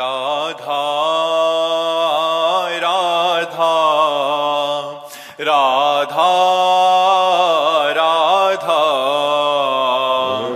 राधा राधा राधा राधा राधा राधा राधा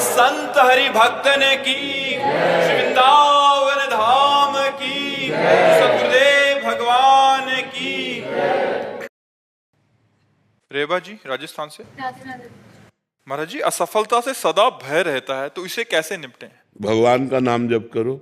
संत हरि भक्तन की, श्री वृंदावन धाम की, सतगुरुदेव भगवान की। रेबा जी राजस्थान से। महाराज जी, असफलता से सदा भय रहता है, तो इसे कैसे निपटें? भगवान का नाम जप करो।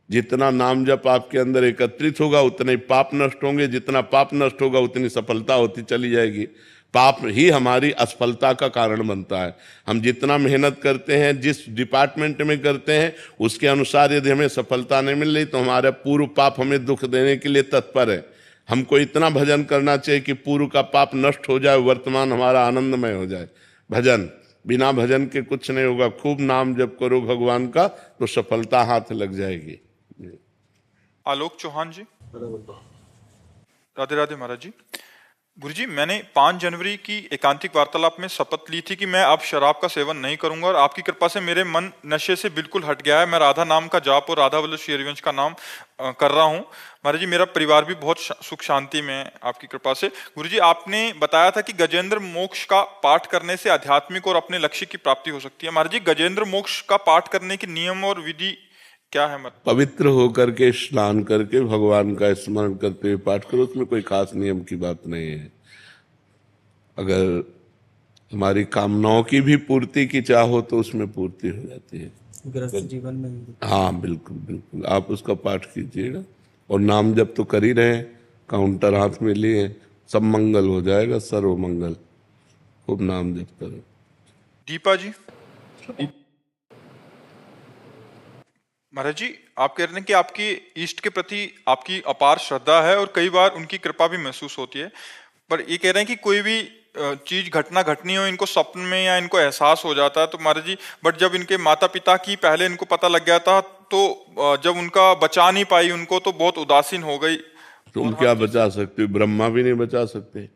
जितना नाम जप आपके अंदर एकत्रित होगा उतने पाप नष्ट होंगे, जितना पाप नष्ट होगा उतनी सफलता होती चली जाएगी। पाप ही हमारी असफलता का कारण बनता है। हम जितना मेहनत करते हैं, जिस डिपार्टमेंट में करते हैं, उसके अनुसार यदि हमें सफलता नहीं मिल रही तो हमारा पूर्व पाप हमें दुख देने के लिए तत्पर है। हमको इतना भजन करना चाहिए कि पूर्व का पाप नष्ट हो जाए, वर्तमान हमारा आनंदमय हो जाए। भजन, बिना भजन के कुछ नहीं होगा। खूब नाम जप करो भगवान का तो सफलता हाथ लग जाएगी। आलोक चौहान जी। राधे राधे महाराज जी। गुरुजी, मैंने 5 जनवरी की एकांतिक वार्तालाप में शपथ ली थी कि मैं अब शराब का सेवन नहीं करूंगा, और आपकी कृपा से मेरे मन नशे से बिल्कुल हट गया है। मैं राधा नाम का जाप और राधा वल्लभ श्री हरिवंश का नाम कर रहा हूं। महाराज जी, मेरा परिवार भी बहुत सुख शांति में है आपकी कृपा से। गुरुजी, आपने बताया था कि गजेंद्र मोक्ष का पाठ करने से आध्यात्मिक और अपने लक्ष्य की प्राप्ति हो सकती है। महाराज जी, गजेंद्र मोक्ष का पाठ करने के नियम और विधि क्या है? मतलब पवित्र होकर के स्नान करके भगवान का स्मरण करते हुए पाठ करो, उसमें कोई खास नियम की बात नहीं है। अगर हमारी कामनाओं की भी पूर्ति की चाहो तो उसमें पूर्ति हो जाती है गृहस्थ जीवन में। हाँ बिल्कुल बिल्कुल, आप उसका पाठ कीजिएगा। और नाम जब तो कर ही रहे हैं, काउंटर हाथ में लिए, सब मंगल हो जाएगा, सर्व मंगल। खूब नाम जप करो। दीपा जी। महाराज जी, आप कह रहे हैं कि आपकी इष्ट के प्रति आपकी अपार श्रद्धा है और कई बार उनकी कृपा भी महसूस होती है, पर ये कह रहे हैं कि कोई भी चीज घटना घटनी हो, इनको स्वप्न में या इनको एहसास हो जाता है। तो महाराज जी, बट जब इनके माता पिता की पहले इनको पता लग गया था, तो जब उनका बचा नहीं पाई उनको, तो बहुत उदासीन हो गई। तुम क्या बचा सकते हो? ब्रह्मा भी नहीं बचा सकते।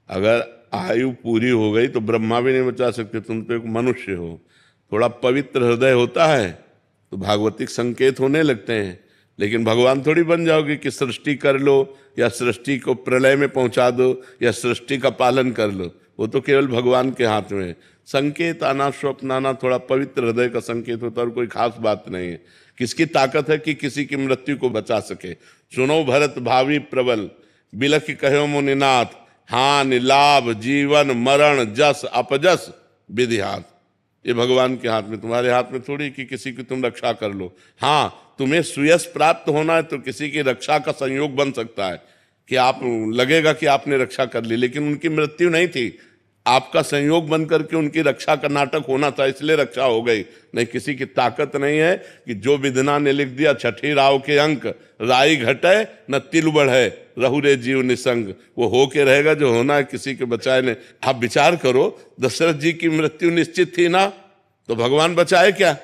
अगर आयु पूरी हो गई तो ब्रह्मा भी नहीं बचा सकते। तुम तो एक मनुष्य हो, थोड़ा पवित्र हृदय होता है तो भागवतिक संकेत होने लगते हैं। लेकिन भगवान थोड़ी बन जाओगे कि सृष्टि कर लो या सृष्टि को प्रलय में पहुंचा दो या सृष्टि का पालन कर लो। वो तो केवल भगवान के हाथ में है। संकेत आना, स्वप्न आना थोड़ा पवित्र हृदय का संकेत होता है, और कोई खास बात नहीं है। किसकी ताकत है कि किसी की मृत्यु को बचा सके? सुनो भरत भावी प्रबल, बिलख कहो मुनिनाथ, हानि लाभ जीवन मरण जस अपजस विधि हाथ। ये भगवान के हाथ में, तुम्हारे हाथ में थोड़ी कि किसी की तुम रक्षा कर लो। हाँ, तुम्हें सुयश प्राप्त होना है तो किसी की रक्षा का संयोग बन सकता है कि आप लगेगा कि आपने रक्षा कर ली, लेकिन उनकी मृत्यु नहीं थी, आपका संयोग बन करके उनकी रक्षा का नाटक होना था, इसलिए रक्षा हो गई। नहीं, किसी की ताकत नहीं है कि जो विधना ने लिख दिया छठी राव के अंक, राई घटे न तिल बढ़े रहु रे जीव निसंग, वो हो के रहेगा जो होना है, किसी के बचाए नहीं। आप विचार करो, दशरथ जी की मृत्यु निश्चित थी ना, तो भगवान बचाए क्या?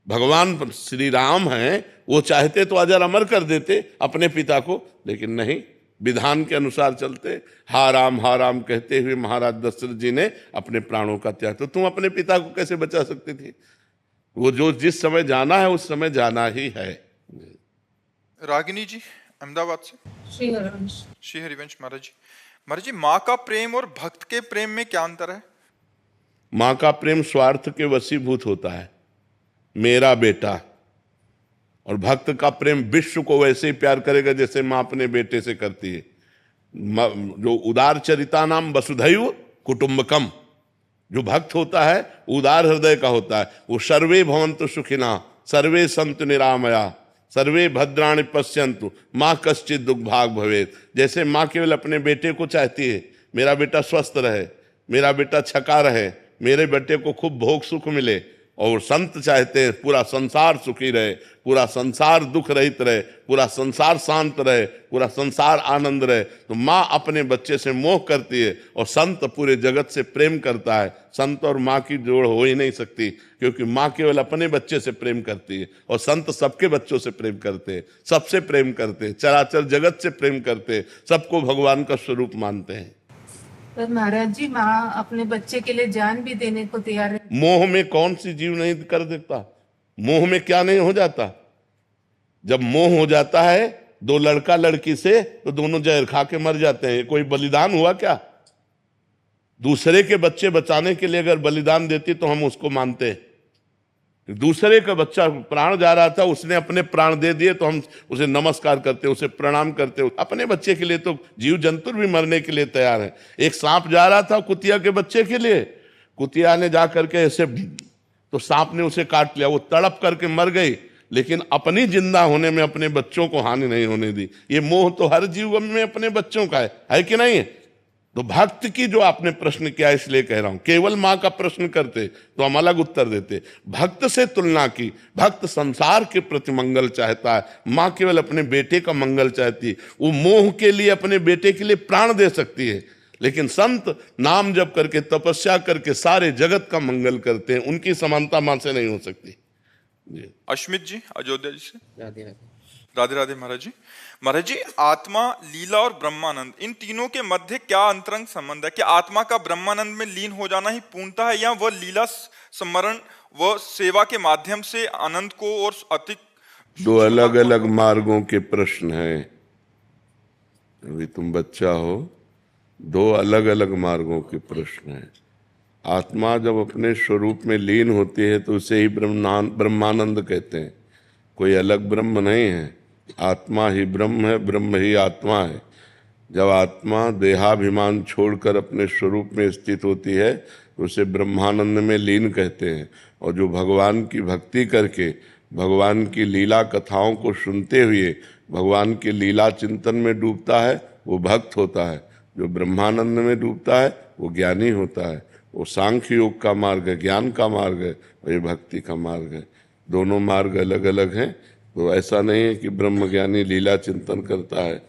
भगवान श्री राम हैं, वो चाहते तो अजर अमर कर देते अपने पिता को, लेकिन नहीं, विधान के अनुसार चलते। हा राम कहते हुए महाराज दशरथ जी ने अपने प्राणों का त्याग। तो तुम अपने पिता को कैसे बचा सकती थी? वो जो जिस समय जाना है उस समय जाना ही है। रागिनी जी अहमदाबाद से। श्री हरिवंश। श्री हरिवंश महाराज जी। महाराज जी, माँ का प्रेम और भक्त के प्रेम में क्या अंतर है? माँ का प्रेम स्वार्थ के वशीभूत होता है, मेरा बेटा, और भक्त का प्रेम विश्व को वैसे ही प्यार करेगा जैसे माँ अपने बेटे से करती है। जो उदार चरिता नाम वसुधैव कुटुंबकम, जो भक्त होता है उदार हृदय का होता है। वो सर्वे भवन्तु सुखिना सर्वे सन्तु निरामया सर्वे भद्राणि पश्यन्तु माँ कश्चित् दुर्भाग् भवेत्। जैसे माँ केवल अपने बेटे को चाहती है, मेरा बेटा स्वस्थ रहे, मेरा बेटा छका रहे, मेरे बेटे को खूब भोग सुख मिले, और संत चाहते हैं पूरा संसार सुखी रहे, पूरा संसार दुख रहित रहे, पूरा संसार शांत रहे, पूरा संसार आनंद रहे। तो माँ अपने बच्चे से मोह करती है और संत पूरे जगत से प्रेम करता है। संत और माँ की जोड़ हो ही नहीं सकती, क्योंकि माँ केवल अपने बच्चे से प्रेम करती है और संत सबके बच्चों से प्रेम करते हैं, सबसे प्रेम करते हैं, चराचर जगत से प्रेम करते हैं, सबको भगवान का स्वरूप मानते हैं। पर महाराज जी, माँ अपने बच्चे के लिए जान भी देने को तैयार है। मोह में कौन सी जीव नहीं कर देता? मोह में क्या नहीं हो जाता? जब मोह हो जाता है दो लड़का लड़की से, तो दोनों जहर खा के मर जाते हैं। कोई बलिदान हुआ क्या? दूसरे के बच्चे बचाने के लिए अगर बलिदान देती तो हम उसको मानते हैं। दूसरे का बच्चा प्राण जा रहा था, उसने अपने प्राण दे दिए तो हम उसे नमस्कार करते, उसे प्रणाम करते। अपने बच्चे के लिए तो जीव जंतु भी मरने के लिए तैयार है। एक सांप जा रहा था कुतिया के बच्चे के लिए, कुतिया ने जा करके ऐसे, तो सांप ने उसे काट लिया, वो तड़प करके मर गई, लेकिन अपनी जिंदा होने में अपने बच्चों को हानि नहीं होने दी। ये मोह तो हर जीव में अपने बच्चों का है कि नहीं है? तो भक्त की जो आपने प्रश्न किया, इसलिए कह रहा हूं, केवल माँ का प्रश्न करते तो हम अलग उत्तर देते। भक्त से तुलना की, भक्त संसार के प्रति मंगल चाहता है, माँ केवल अपने बेटे का मंगल चाहती है। वो मोह के लिए अपने बेटे के लिए प्राण दे सकती है, लेकिन संत नाम जप करके तपस्या करके सारे जगत का मंगल करते हैं। उनकी समानता माँ से नहीं हो सकती। अश्मित जी अयोध्या जी से। राधे राधे महाराज जी। महाराज जी, आत्मा, लीला और ब्रह्मानंद, इन तीनों के मध्य क्या अंतरंग संबंध है? क्या आत्मा का ब्रह्मानंद में लीन हो जाना ही पूर्णता है, या वह लीला स्मरण व सेवा के माध्यम से आनंद को और अधिक? दो अलग अलग मार्गों के प्रश्न हैं। अभी तुम बच्चा हो, दो अलग अलग मार्गों के प्रश्न हैं। आत्मा जब अपने स्वरूप में लीन होती है तो उसे ही ब्रह्मानंद कहते हैं। कोई अलग ब्रह्म नहीं है, आत्मा ही ब्रह्म है, ब्रह्म ही आत्मा है। जब आत्मा देहाभिमान छोड़कर अपने स्वरूप में स्थित होती है तो उसे ब्रह्मानंद में लीन कहते हैं। और जो भगवान की भक्ति करके भगवान की लीला कथाओं को सुनते हुए भगवान की लीला चिंतन में डूबता है वो भक्त होता है। जो ब्रह्मानंद में डूबता है वो ज्ञानी होता है। वो सांख्य योग का मार्ग है, ज्ञान का मार्ग है, और ये भक्ति का मार्ग है। दोनों मार्ग अलग अलग हैं। तो ऐसा नहीं है कि ब्रह्म ज्ञानी लीला चिंतन करता है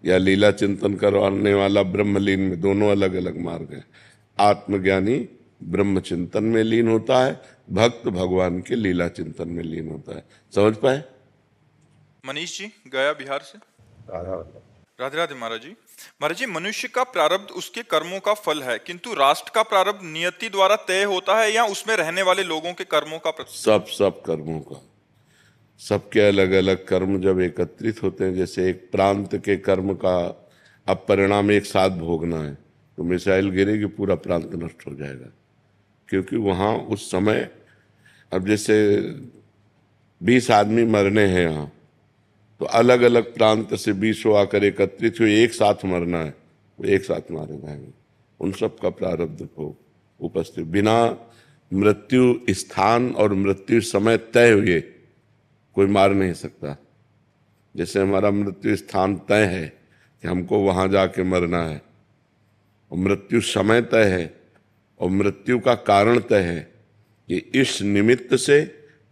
या लीला चिंतन करवाने वाला ब्रह्मलीन में, दोनों अलग अलग मार्ग हैं। आत्मज्ञानी ब्रह्म चिंतन में लीन होता है, भक्त भगवान के लीला चिंतन में लीन होता है। समझ पाए? मनीष जी गया बिहार से। राधे राधे महाराज जी। महाराज जी, मनुष्य का प्रारब्ध उसके कर्मों का फल है, किंतु राष्ट्र का प्रारब्ध नियति द्वारा तय होता है, या उसमें रहने वाले लोगों के कर्मों का? सब कर्मों का, सबके अलग अलग कर्म जब एकत्रित होते हैं, जैसे एक प्रांत के कर्म का अब परिणाम एक साथ भोगना है, तो मिसाइल गिरेगी पूरा प्रांत नष्ट हो जाएगा। क्योंकि वहाँ उस समय, अब जैसे 20 आदमी मरने हैं यहाँ, तो अलग अलग प्रांत से 20 आकर एकत्रित हुए, एक साथ मरना है, वो एक साथ मारे जाएंगे। उन सब का प्रारब्ध भोग उपस्थित, बिना मृत्यु स्थान और मृत्यु समय तय हुए कोई मार नहीं सकता। जैसे हमारा मृत्यु स्थान तय है कि हमको वहां जाके मरना है, और मृत्यु समय तय है, और मृत्यु का कारण तय है कि इस निमित्त से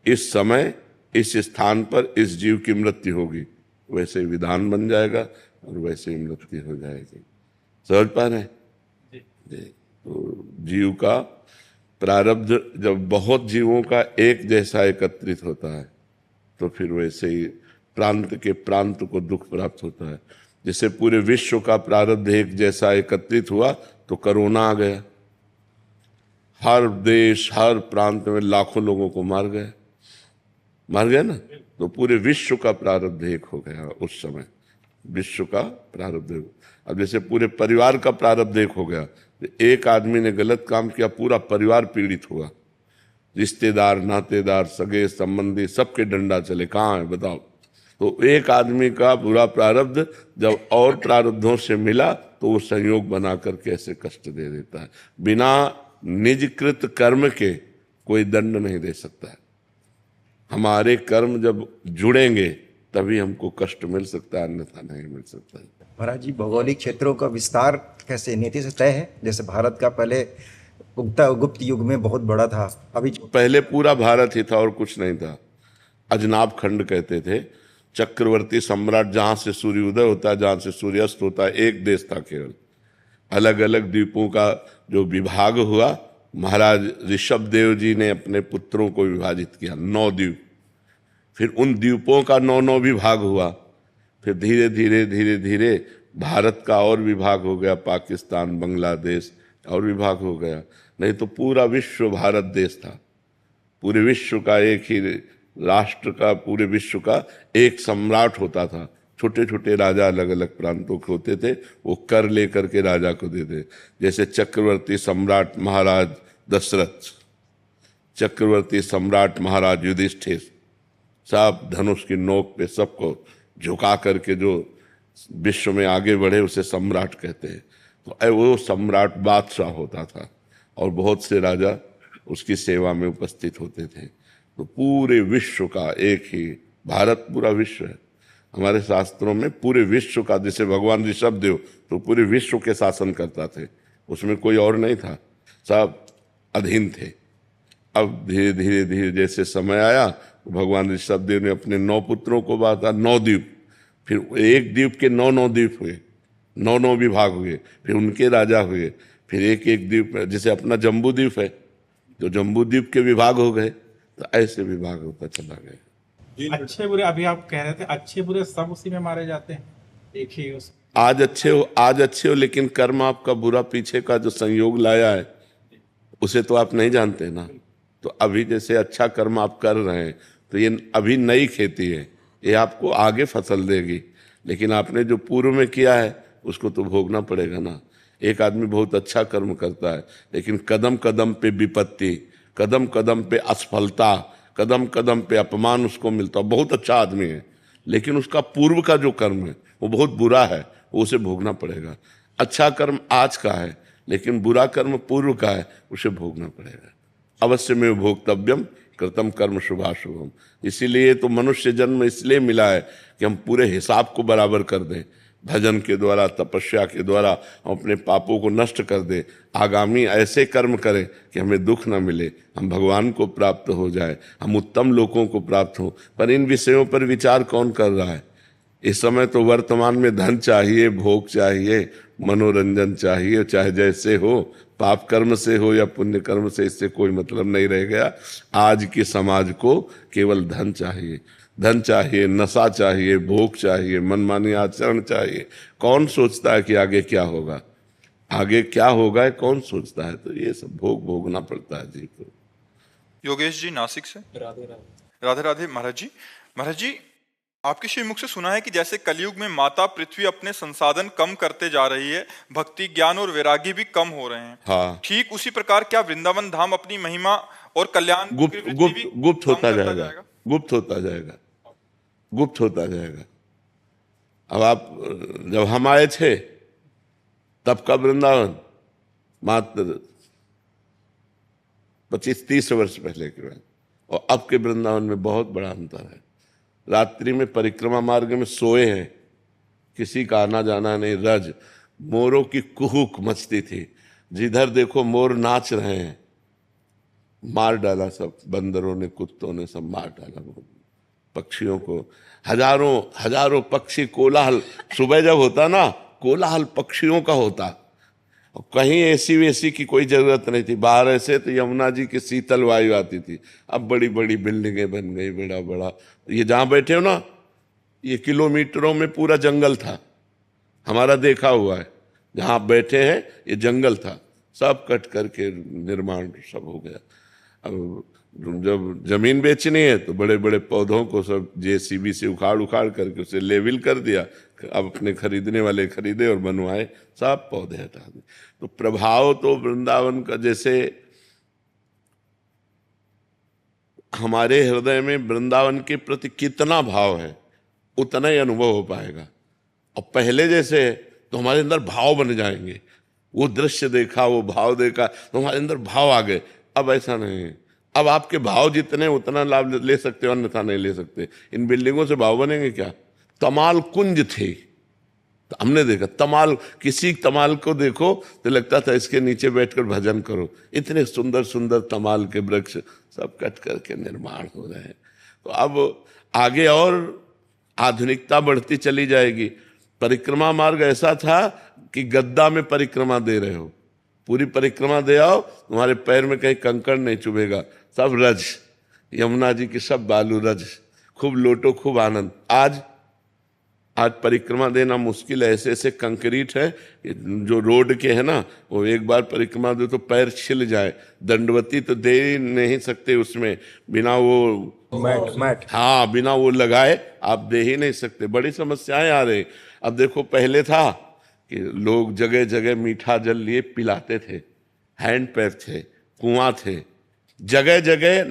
इस समय इस स्थान पर इस जीव की मृत्यु होगी, वैसे ही विधान बन जाएगा और वैसे ही मृत्यु हो जाएगी। समझ पा रहे हैं जी? तो जीव का प्रारब्ध जब बहुत जीवों का एक जैसा एकत्रित होता है तो फिर वैसे ही प्रांत के प्रांत को दुख प्राप्त होता है। जैसे पूरे विश्व का प्रारब्ध एक जैसा एकत्रित हुआ तो कोरोना आ गया, हर देश हर प्रांत में लाखों लोगों को मार गया ना। तो पूरे विश्व का प्रारब्ध एक हो गया उस समय, विश्व का प्रारब्ध। अब जैसे पूरे परिवार का प्रारब्ध एक हो गया, तो एक आदमी ने गलत काम किया, पूरा परिवार पीड़ित हुआ, रिश्तेदार नातेदार सगे संबंधी सबके डंडा चले, कहाँ है बताओ। तो एक आदमी का पूरा प्रारब्ध जब और प्रारब्धों से मिला तो वो संयोग बना करके ऐसे कष्ट दे देता है। बिना निजकृत कर्म के कोई दंड नहीं दे सकता है। हमारे कर्म जब जुड़ेंगे तभी हमको कष्ट मिल सकता है, अन्यथा नहीं मिल सकता है। महाराज जी, भौगोलिक क्षेत्रों का विस्तार कैसे नीति से तय है? जैसे भारत का पहले गुप्त युग में बहुत बड़ा था, अभी पहले पूरा भारत ही था और कुछ नहीं था। अजनाब खंड कहते थे, चक्रवर्ती सम्राट, जहां से सूर्योदय होता है जहां से सूर्यास्त होता है, एक देश था केवल। अलग अलग द्वीपों का जो विभाग हुआ, महाराज ऋषभ देव जी ने अपने पुत्रों को विभाजित किया, 9 द्वीप। फिर उन द्वीपों का 9 विभाग हुआ। फिर धीरे धीरे धीरे धीरे भारत का और विभाग हो गया, पाकिस्तान बांग्लादेश और विभाग हो गया। नहीं तो पूरा विश्व भारत देश था। पूरे विश्व का एक ही राष्ट्र का, पूरे विश्व का एक सम्राट होता था। छोटे छोटे राजा अलग अलग प्रांतों के होते थे, वो कर लेकर के राजा को देते। जैसे चक्रवर्ती सम्राट महाराज दशरथ, चक्रवर्ती सम्राट महाराज युधिष्ठिर, सब धनुष की नोक पे सबको झुका करके जो विश्व में आगे बढ़े उसे सम्राट कहते हैं। तो वो सम्राट बादशाह होता था और बहुत से राजा उसकी सेवा में उपस्थित होते थे। तो पूरे विश्व का एक ही, भारत पूरा विश्व है। हमारे शास्त्रों में पूरे विश्व का, जैसे भगवान ऋषभ देव तो पूरे विश्व के शासन करता थे, उसमें कोई और नहीं था, सब अधीन थे। अब धीरे धीरे धीरे जैसे समय आया तो भगवान ऋषभ देव ने अपने 9 पुत्रों को बांटा, 9 द्वीप। फिर एक द्वीप के 9 द्वीप हुए, 9 विभाग हुए, फिर उनके राजा हुए। फिर एक एक द्वीप, जैसे अपना जम्बू द्वीप है तो जम्बू द्वीप के विभाग हो गए, तो ऐसे विभाग होता चला गया। अच्छे बुरे, अभी आप कह रहे थे अच्छे बुरे सब उसी में मारे जाते हैं, एक ही उस आज अच्छे हो, लेकिन कर्म आपका बुरा पीछे का जो संयोग लाया है उसे तो आप नहीं जानते ना। तो अभी जैसे अच्छा कर्म आप कर रहे हैं तो ये अभी नई खेती है, ये आपको आगे फसल देगी, लेकिन आपने जो पूर्व में किया है उसको तो भोगना पड़ेगा ना। एक आदमी बहुत अच्छा कर्म करता है लेकिन कदम कदम पे विपत्ति, कदम कदम पे असफलता, कदम कदम पे अपमान उसको मिलता है। बहुत अच्छा आदमी है लेकिन उसका पूर्व का जो कर्म है वो बहुत बुरा है, वो उसे भोगना पड़ेगा। अच्छा कर्म आज का है लेकिन बुरा कर्म पूर्व का है, उसे भोगना पड़ेगा। अवश्य में भोक्तव्यम कृतम कर्म शुभाशुभम। इसीलिए तो मनुष्य जन्म इसलिए मिला है कि हम पूरे हिसाब को बराबर कर दें, भजन के द्वारा, तपस्या के द्वारा हम अपने पापों को नष्ट कर दें, आगामी ऐसे कर्म करें कि हमें दुख न मिले, हम भगवान को प्राप्त हो जाए, हम उत्तम लोगों को प्राप्त हों। पर इन विषयों पर विचार कौन कर रहा है? इस समय तो वर्तमान में धन चाहिए, भोग चाहिए, मनोरंजन चाहिए, चाहे जैसे हो, पाप कर्म से हो या पुण्य कर्म से, इससे कोई मतलब नहीं रह गया। आज के समाज को केवल धन चाहिए, धन चाहिए, नशा चाहिए, भोग चाहिए, मनमानी आचरण चाहिए। कौन सोचता है कि आगे क्या होगा? आगे क्या होगा कौन सोचता है? तो ये सब भोग भोगना पड़ता है जी को। योगेश जी नासिक से। राधे राधे महाराज जी, आपके श्रीमुख से सुना है कि जैसे कलयुग में माता पृथ्वी अपने संसाधन कम करते जा रही है, भक्ति ज्ञान और वैरागी भी कम हो रहे हैं। हाँ, ठीक उसी प्रकार क्या वृंदावन धाम अपनी महिमा और कल्याण गुप्त होता जाएगा, गुप्त होता जाएगा, गुप्त होता जाएगा। अब आप, जब हम आए थे तब का वृंदावन मात्र 25-30 वर्ष पहले के बाद, और अब के वृंदावन में बहुत बड़ा अंतर है। रात्रि में परिक्रमा मार्ग में सोए हैं, किसी का आना जाना नहीं। रज, मोरों की कुहुक मचती थी, जिधर देखो मोर नाच रहे हैं। मार डाला सब बंदरों ने, कुत्तों ने सब मार डाला पक्षियों को। हजारों हजारों पक्षी, कोलाहल सुबह जब होता ना, कोलाहल पक्षियों का होता। कहीं एसी वेसी की कोई जरूरत नहीं थी, बाहर ऐसे तो यमुना जी की शीतल वायु आती थी। अब बड़ी बड़ी बिल्डिंगें बन गई, बड़ा बड़ा। ये जहां बैठे हो ना, ये किलोमीटरों में पूरा जंगल था, हमारा देखा हुआ है। जहां आप बैठे हैं ये जंगल था, सब कट करके निर्माण सब हो गया। अब जब जमीन बेचनी है तो बड़े बड़े पौधों को सब जेसीबी से उखाड़ उखाड़ करके उसे लेवल कर दिया। अब अपने खरीदने वाले खरीदे और बनवाए, सब पौधे हटा दिए। तो प्रभाव तो वृंदावन का, जैसे हमारे हृदय में वृंदावन के प्रति कितना भाव है उतना ही अनुभव हो पाएगा। और पहले जैसे तो हमारे अंदर भाव बन जाएंगे, वो दृश्य देखा, वो भाव देखा तो हमारे अंदर भाव आ गए। अब ऐसा नहीं है, अब आपके भाव जितने उतना लाभ ले सकते हो, अन्यथा नहीं ले सकते। इन बिल्डिंगों से भाव बनेंगे क्या? तमाल कुंज थे, तो हमने देखा तमाल, किसी तमाल को देखो तो लगता था इसके नीचे बैठकर भजन करो। इतने सुंदर सुंदर तमाल के वृक्ष सब कट करके निर्माण हो रहे हैं। तो अब आगे और आधुनिकता बढ़ती चली जाएगी। परिक्रमा मार्ग ऐसा था कि गद्दा में परिक्रमा दे रहे हो, पूरी परिक्रमा दे आओ, तुम्हारे पैर में कहीं कंकड़ नहीं चुभेगा। सब रज, यमुना जी की सब बालू रज, खूब लोटो, खूब आनंद। आज परिक्रमा देना मुश्किल है, ऐसे ऐसे कंक्रीट है जो रोड के है ना, वो एक बार परिक्रमा दे तो पैर छिल जाए। दंडवती तो दे ही नहीं सकते उसमें, बिना वो मैट हाँ, बिना वो लगाए आप दे ही नहीं सकते। बड़ी समस्याएं आ रही। अब देखो, पहले था कि लोग जगह जगह मीठा जल लिए पिलाते थे, हैंड पैप थे, कुआं थे, जगह जगह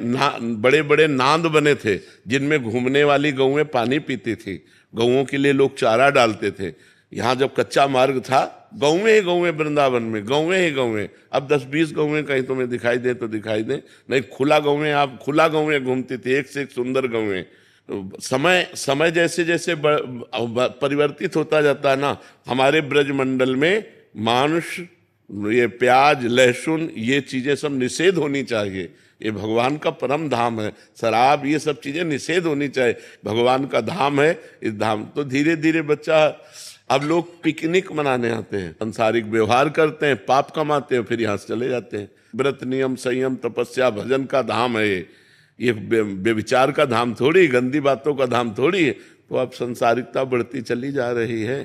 बड़े बड़े नांद बने थे जिनमें घूमने वाली गौएं पानी पीती थी। गौओं के लिए लोग चारा डालते थे। यहाँ जब कच्चा मार्ग था, गौएं ही गौएं, वृंदावन में गौएं ही गौएं। अब 10-20 गौएं कहीं तुम्हें दिखाई दे तो दिखाई दे, नहीं खुला गौएं, आप खुला गौएं घूमती थी, एक से एक सुंदर गौएं। समय जैसे जैसे परिवर्तित होता जाता है ना, हमारे ब्रजमंडल में मांस, ये प्याज, लहसुन, ये चीजें सब निषेध होनी चाहिए। ये भगवान का परम धाम है। शराब, ये सब चीजें निषेध होनी चाहिए, भगवान का धाम है। इस धाम तो धीरे धीरे बच्चा, अब लोग पिकनिक मनाने आते हैं, संसारिक व्यवहार करते हैं, पाप कमाते हैं, फिर यहाँ से चले जाते हैं। व्रत, नियम, संयम, तपस्या, भजन का धाम है ये व्यभिचार का धाम थोड़ी, गंदी बातों का धाम थोड़ी है। तो अब संसारिकता बढ़ती चली जा रही है।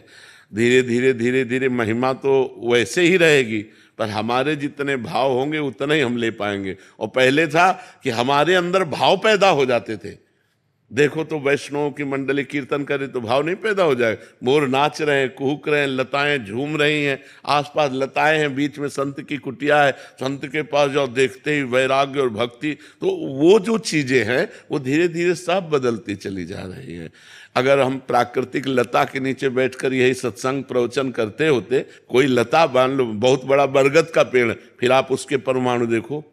धीरे धीरे धीरे धीरे महिमा तो वैसे ही रहेगी, पर हमारे जितने भाव होंगे उतना ही हम ले पाएंगे। और पहले था कि हमारे अंदर भाव पैदा हो जाते थे। देखो तो वैष्णव की मंडली कीर्तन करे तो भाव नहीं पैदा हो जाए। मोर नाच रहे हैं, कुहुक रहे हैं, लताएं झूम रही हैं, आसपास लताएं हैं, बीच में संत की कुटिया है, संत के पास जाओ, देखते ही वैराग्य और भक्ति। तो वो जो चीजें हैं वो धीरे धीरे सब बदलती चली जा रही है। अगर हम प्राकृतिक लता के नीचे बैठकर यही सत्संग प्रवचन करते होते, कोई लता मान लो बहुत बड़ा बरगद का पेड़, फिर आप उसके परमाणु देखो,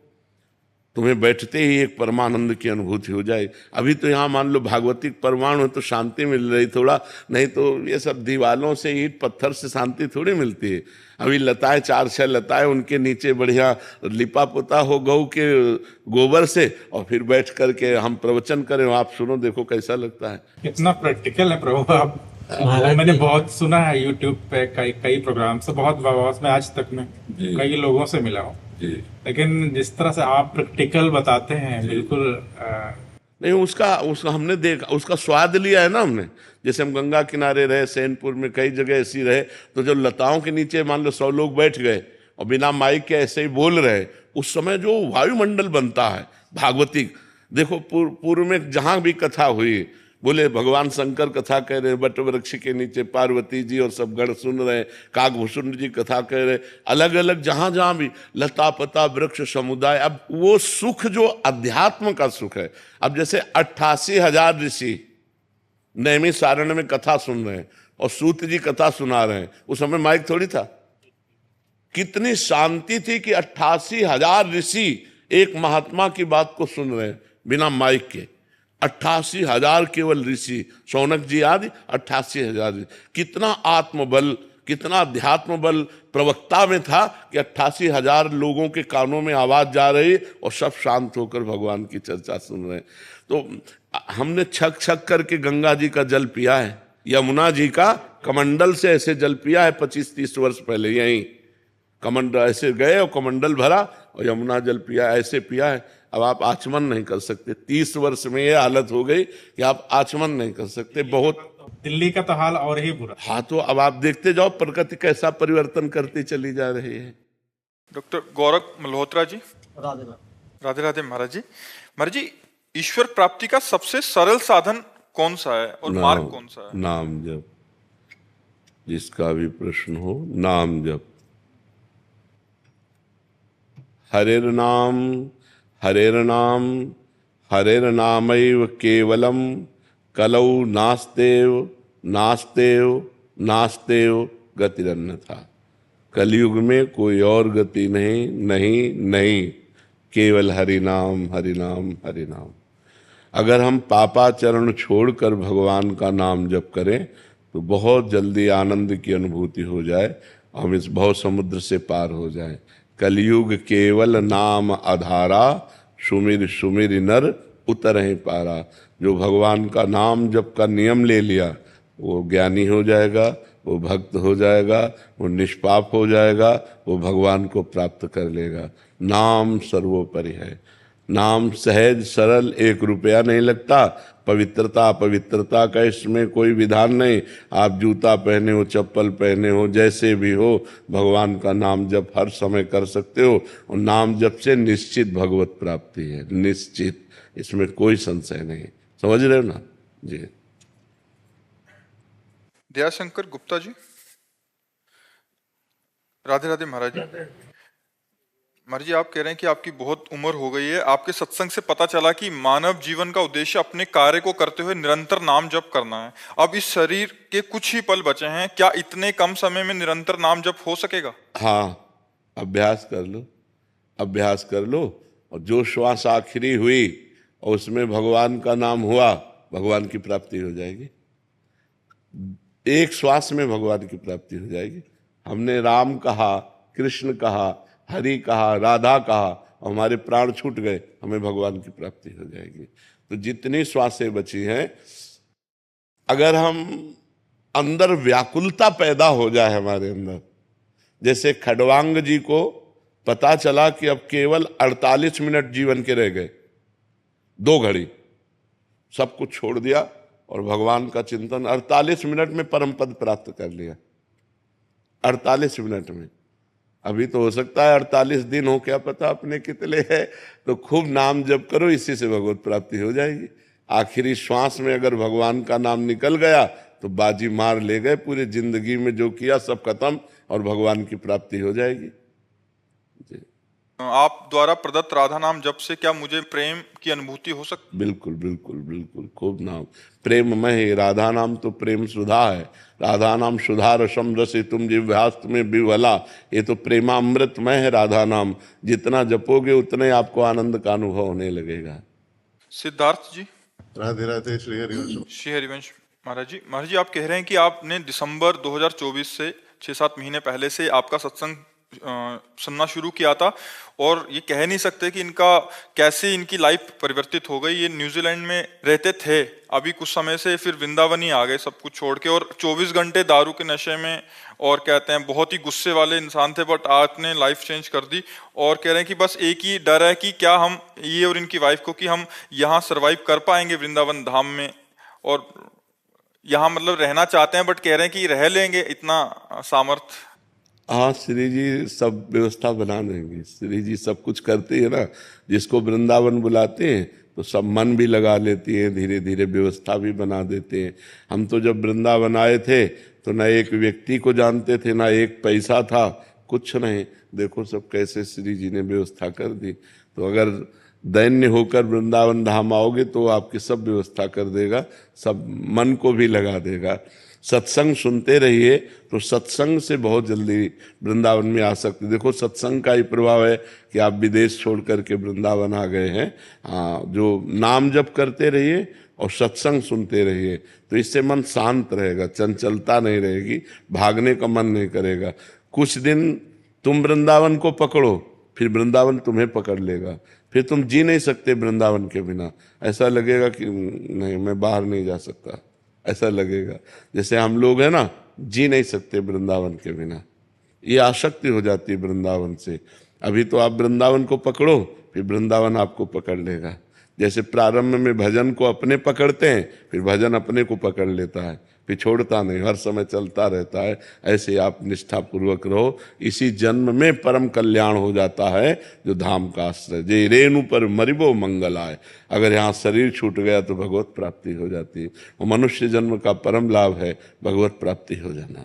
तुम्हें बैठते ही एक परमानंद की अनुभूति हो जाए। अभी तो यहाँ मान लो भागवतिक परमाणु है तो शांति मिल रही थोड़ा, नहीं तो ये सब दीवालों से, ईंट पत्थर से शांति थोड़ी मिलती है। अभी लताएं, 4-6 लताएं, उनके नीचे बढ़िया लिपा पोता हो गऊ के गोबर से, और फिर बैठ करके हम प्रवचन करें, आप सुनो, देखो कैसा लगता है। इतना प्रैक्टिकल है प्रभु आप। मैंने बहुत सुना है यूट्यूब पे कई प्रोग्राम से, बहुत मैं आज तक में कई लोगों से मिला हूँ, लेकिन जिस तरह से आप प्रैक्टिकल बताते हैं, बिल्कुल नहीं, उसका हमने देखा, उसका स्वाद लिया है ना हमने। जैसे हम गंगा किनारे रहे, सैनपुर में, कई जगह ऐसी रहे, तो जब लताओं के नीचे मान लो 100 लोग बैठ गए और बिना माइक के ऐसे ही बोल रहे, उस समय जो वायुमंडल बनता है भागवतिक, देखो पूर्व में जहां भी कथा हुई, बोले भगवान शंकर कथा कह रहे, बट वृक्ष के नीचे पार्वती जी और सब गण सुन रहे, काकभूषण जी कथा कह रहे, अलग अलग जहां जहां भी लता पता वृक्ष समुदाय। अब वो सुख जो अध्यात्म का सुख है, अब जैसे 88,000 ऋषि नैमिषारण्य में कथा सुन रहे हैं और सूत जी कथा सुना रहे हैं, उस समय माइक थोड़ी था। कितनी शांति थी कि 88,000 ऋषि एक महात्मा की बात को सुन रहे हैं बिना माइक के। 88,000 केवल ऋषि, शौनक जी आदि 88,000। कितना आत्मबल, कितना अध्यात्म बल प्रवक्ता में था कि 88,000 लोगों के कानों में आवाज जा रही और सब शांत होकर भगवान की चर्चा सुन रहे हैं। तो हमने छक छक करके गंगा जी का जल पिया है, यमुना जी का कमंडल से ऐसे जल पिया है 25-30 वर्ष पहले। यहीं कमंडल ऐसे गए और कमंडल भरा और यमुना जल पिया, ऐसे पिया है। अब आप आचमन नहीं कर सकते। 30 वर्ष में ये हालत हो गई कि आप आचमन नहीं कर सकते। बहुत दिल्ली का तो हाल और ही बुरा। हाँ, तो अब आप देखते जाओ प्रकृति कैसा परिवर्तन करती चली जा रही है। डॉक्टर गौरव मल्होत्रा जी, राधे राधे महाराज जी। महाराज जी, ईश्वर प्राप्ति का सबसे सरल साधन कौन सा है और मार्ग कौन सा है? नाम जप। जिसका भी प्रश्न हो, नाम जप। हरेर नाम हरेर नाम हरेर नामैव केवलम कलौ नास्तेव नास्तेव नास्तेव गतिरन्यथा। कलयुग में कोई और गति नहीं, नहीं, नहीं, केवल हरि नाम हरि नाम हरि नाम। अगर हम पापाचरण छोड़कर भगवान का नाम जप करें तो बहुत जल्दी आनंद की अनुभूति हो जाए, हम इस भव समुद्र से पार हो जाए। कलयुग केवल नाम आधारा, सुमिर सुमिर नर उतरहि पारा। जो भगवान का नाम जप का नियम ले लिया वो ज्ञानी हो जाएगा, वो भक्त हो जाएगा, वो निष्पाप हो जाएगा, वो भगवान को प्राप्त कर लेगा। नाम सर्वोपरि है। नाम सहज सरल, 1 रुपया नहीं लगता। पवित्रता पवित्रता का इसमें कोई विधान नहीं। आप जूता पहने हो, चप्पल पहने हो, जैसे भी हो, भगवान का नाम जप हर समय कर सकते हो। और नाम जप से निश्चित भगवत प्राप्ति है, निश्चित, इसमें कोई संशय नहीं। समझ रहे हो ना जी? दयाशंकर गुप्ता जी, राधे राधे महाराज जी। महाराज जी, आप कह रहे हैं कि आपकी बहुत उम्र हो गई है, आपके सत्संग से पता चला कि मानव जीवन का उद्देश्य अपने कार्य को करते हुए निरंतर नाम जप करना है। अब इस शरीर के कुछ ही पल बचे हैं, क्या इतने कम समय में निरंतर नाम जप हो सकेगा? हाँ, अभ्यास कर लो, अभ्यास कर लो। और जो श्वास आखिरी हुई और उसमें भगवान का नाम हुआ, भगवान की प्राप्ति हो जाएगी। एक श्वास में भगवान की प्राप्ति हो जाएगी। हमने राम कहा, कृष्ण कहा, हरि कहा, राधा कहा, हमारे प्राण छूट गए, हमें भगवान की प्राप्ति हो जाएगी। तो जितनी श्वासें बची हैं, अगर हम अंदर व्याकुलता पैदा हो जाए हमारे अंदर, जैसे खड़वांग जी को पता चला कि अब केवल 48 मिनट जीवन के रह गए, 2 घड़ी, सब कुछ छोड़ दिया और भगवान का चिंतन 48 मिनट में परम पद प्राप्त कर लिया। 48 मिनट में। अभी तो हो सकता है 48 दिन हो, क्या पता अपने कितने है। तो खूब नाम जप करो, इसी से भगवत प्राप्ति हो जाएगी। आखिरी श्वास में अगर भगवान का नाम निकल गया तो बाजी मार ले गए, पूरी जिंदगी में जो किया सब खत्म और भगवान की प्राप्ति हो जाएगी जी। आप द्वारा प्रदत्त राधा नाम जप से क्या मुझे प्रेम की अनुभूति हो सकती? बिल्कुल बिल्कुल बिल्कुल, खूब नाम प्रेम में। राधा नाम तो प्रेम सुधा है। राधा नाम सुधा रसम रसे तुम जिह्वास्त में विह्वला। ये तो प्रेमामृतमय है राधा नाम। जितना जपोगे उतने आपको आनंद का अनुभव होने लगेगा। सिद्धार्थ जी, राधे राधे। श्री हरिवंश। श्री हरिवंश महाराज जी। महाराज जी, आप कह रहे हैं कि आपने दिसंबर 2024 से 6-7 महीने पहले से आपका सत्संग सुनना शुरू किया था, और ये कह नहीं सकते कि इनका कैसे इनकी लाइफ परिवर्तित हो गई। ये न्यूजीलैंड में रहते थे, अभी कुछ समय से फिर वृंदावन ही आ गए सब कुछ छोड़ के, और 24 घंटे दारू के नशे में, और कहते हैं बहुत ही गुस्से वाले इंसान थे, बट आपने लाइफ चेंज कर दी। और कह रहे हैं कि बस एक ही डर है कि क्या हम, ये और इनकी वाइफ को, कि हम यहाँ सर्वाइव कर पाएंगे वृंदावन धाम में, और यहाँ मतलब रहना चाहते हैं, बट कह रहे हैं कि रह लेंगे, इतना सामर्थ्य। हाँ, श्री जी सब व्यवस्था बना देंगे। श्री जी सब कुछ करती है ना। जिसको वृंदावन बुलाते हैं तो सब मन भी लगा लेती है, धीरे धीरे व्यवस्था भी बना देते हैं। हम तो जब वृंदावन आए थे तो ना एक व्यक्ति को जानते थे, ना एक पैसा था, कुछ नहीं। देखो सब कैसे श्री जी ने व्यवस्था कर दी। तो अगर दैन्य होकर वृंदावन धाम आओगे तो आपकी सब व्यवस्था कर देगा, सब मन को भी लगा देगा। सत्संग सुनते रहिए तो सत्संग से बहुत जल्दी वृंदावन में आ सकते। देखो सत्संग का ही प्रभाव है कि आप विदेश छोड़ करके वृंदावन आ गए हैं। हाँ, जो नाम जप करते रहिए और सत्संग सुनते रहिए तो इससे मन शांत रहेगा, चंचलता नहीं रहेगी, भागने का मन नहीं करेगा। कुछ दिन तुम वृंदावन को पकड़ो, फिर वृंदावन तुम्हें पकड़ लेगा, फिर तुम जी नहीं सकते वृंदावन के बिना। ऐसा लगेगा कि नहीं, मैं बाहर नहीं जा सकता, ऐसा लगेगा। जैसे हम लोग हैं ना, जी नहीं सकते वृंदावन के बिना, ये आसक्ति हो जाती है वृंदावन से। अभी तो आप वृंदावन को पकड़ो, फिर वृंदावन आपको पकड़ लेगा। जैसे प्रारंभ में भजन को अपने पकड़ते हैं, फिर भजन अपने को पकड़ लेता है, फिर छोड़ता नहीं, हर समय चलता रहता है। ऐसे आप निष्ठापूर्वक रहो, इसी जन्म में परम कल्याण हो जाता है जो धाम का आश्रय। जे रेणु पर मरिबो मंगल आए, अगर यहाँ शरीर छूट गया तो भगवत प्राप्ति हो जाती है। और मनुष्य जन्म का परम लाभ है भगवत प्राप्ति हो जाना।